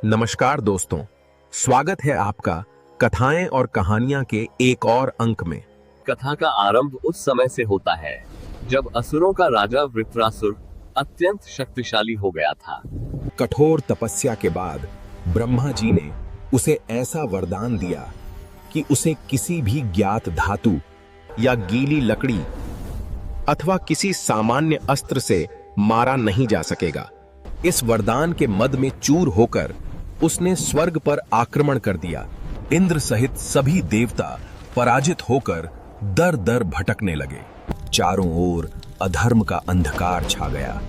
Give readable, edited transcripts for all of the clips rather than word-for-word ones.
नमस्कार दोस्तों, स्वागत है आपका कथाएं और कहानियां के एक और अंक में। कथा का आरंभ उस समय से होता है जब असुरों का राजा वृत्रासुर अत्यंत शक्तिशाली हो गया था। कठोर तपस्या के बाद ब्रह्मा जी ने उसे ऐसा वरदान दिया कि उसे किसी भी ज्ञात धातु या गीली लकड़ी अथवा किसी सामान्य अस्त्र से मारा नहीं जा सकेगा। इस वरदान के मद में चूर होकर उसने स्वर्ग पर आक्रमण कर दिया। इंद्र सहित सभी देवता पराजित होकर दर दर भटकने लगे। चारों ओर अधर्म का अंधकार छा गया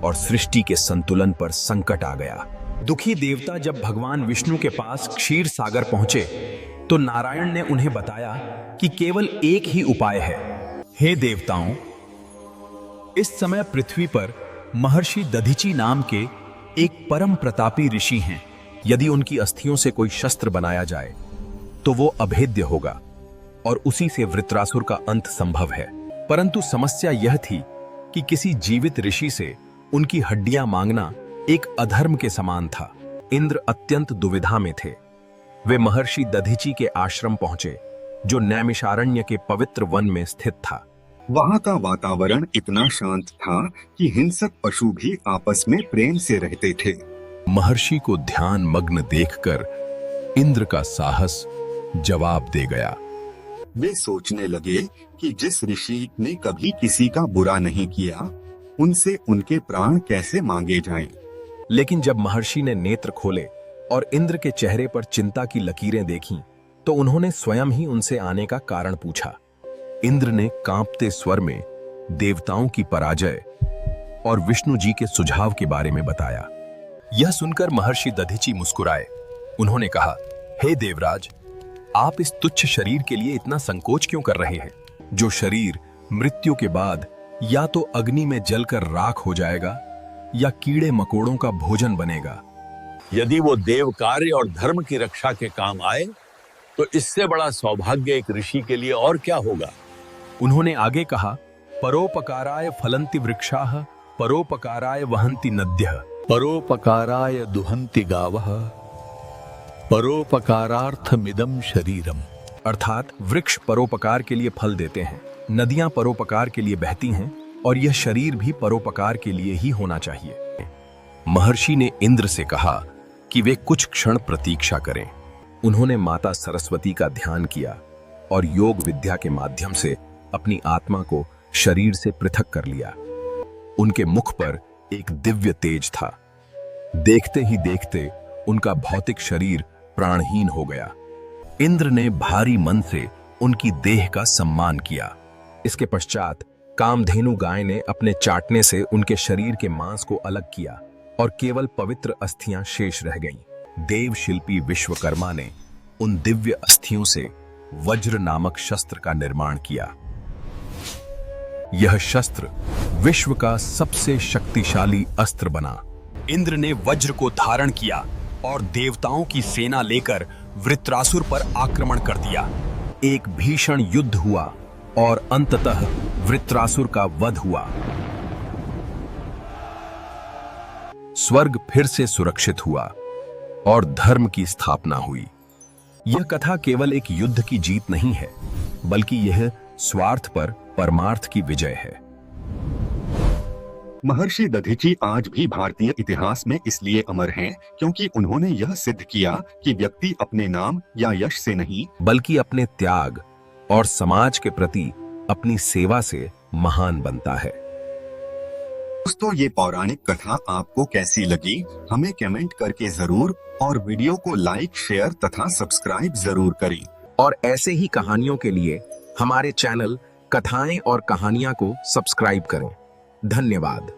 और सृष्टि के संतुलन पर संकट आ गया। दुखी देवता जब भगवान विष्णु के पास क्षीर सागर पहुंचे तो नारायण ने उन्हें बताया कि केवल एक ही उपाय है। हे देवताओं, इस समय पृथ्वी पर महर्षि दधीची नाम के एक परम प्रतापी ऋषि हैं। यदि उनकी अस्थियों से कोई शस्त्र बनाया जाए तो वो अभेद्य होगा और उसी से वृत्रासुर का अंत संभव है। परंतु समस्या यह थी कि किसी जीवित ऋषि से उनकी हड्डियां मांगना एक अधर्म के समान था। इंद्र अत्यंत दुविधा में थे। वे महर्षि दधीची के आश्रम पहुंचे, जो नैमिषारण्य के पवित्र वन में स्थित था। वहाँ का वातावरण इतना शांत था कि हिंसक पशु भी आपस में प्रेम से रहते थे। महर्षि को ध्यान मग्न देखकर इंद्र का साहस जवाब दे गया। वे सोचने लगे कि जिस ऋषि ने कभी किसी का बुरा नहीं किया, उनसे उनके प्राण कैसे मांगे जाएं। लेकिन जब महर्षि ने नेत्र खोले और इंद्र के चेहरे पर चिंता की लकीरें देखीं, तो उन्होंने स्वयं ही उनसे आने का कारण पूछा। इंद्र ने कांपते स्वर में देवताओं की पराजय और विष्णु जी के सुझाव के बारे में बताया। यह सुनकर महर्षि दधीची मुस्कुराए। उन्होंने कहा, हे देवराज, आप इस तुच्छ शरीर के लिए इतना संकोच क्यों कर रहे हैं? जो शरीर मृत्यु के बाद या तो अग्नि में जलकर राख हो जाएगा या कीड़े मकोड़ों का भोजन बनेगा। यदि वो देव कार्य और धर्म की रक्षा के काम आए तो इससे बड़ा सौभाग्य एक ऋषि के लिए और क्या होगा। उन्होंने आगे कहा, परोपकाराय फलन्ति वृक्षाः, परोपकाराय वहन्ति नद्यः, परोपकाराय दुहन्ति गावः, परोपकारार्थमिदं शरीरम। अर्थात वृक्ष परोपकार के लिए फल देते हैं, नदियां परोपकार के लिए बहती हैं और यह शरीर भी परोपकार के लिए ही होना चाहिए। महर्षि ने इंद्र से कहा कि वे कुछ क्षण प्रतीक्षा करें। उन्होंने माता सरस्वती का ध्यान किया और योग विद्या के माध्यम से अपनी आत्मा को शरीर से पृथक कर लिया। उनके मुख पर एक दिव्य तेज था। देखते ही देखते उनका भौतिक शरीर प्राणहीन हो गया। इंद्र ने भारी मन से उनकी देह का सम्मान किया। इसके पश्चात कामधेनु गाय ने अपने चाटने से उनके शरीर के मांस को अलग किया और केवल पवित्र अस्थियां शेष रह गईं। देव शिल्पी विश्वकर्मा ने उन दिव्य अस्थियों से वज्र नामक शस्त्र का निर्माण किया। यह शस्त्र विश्व का सबसे शक्तिशाली अस्त्र बना। इंद्र ने वज्र को धारण किया और देवताओं की सेना लेकर वृत्रासुर पर आक्रमण कर दिया। एक भीषण युद्ध हुआ और अंततः वृत्रासुर का वध हुआ। स्वर्ग फिर से सुरक्षित हुआ और धर्म की स्थापना हुई। यह कथा केवल एक युद्ध की जीत नहीं है, बल्कि यह स्वार्थ पर परमार्थ की विजय है। महर्षि दधीची आज भी भारतीय इतिहास में इसलिए अमर हैं क्योंकि उन्होंने यह सिद्ध किया कि व्यक्ति अपने नाम या यश से नहीं, बल्कि अपने त्याग और समाज के प्रति अपनी सेवा से महान बनता है। दोस्तों, ये पौराणिक कथा आपको कैसी लगी हमें कमेंट करके जरूर और वीडियो को लाइक, शेयर तथा सब्सक्राइब जरूर करें। और ऐसे ही कहानियों के लिए हमारे चैनल कथाएं और कहानियां को सब्सक्राइब करें। धन्यवाद।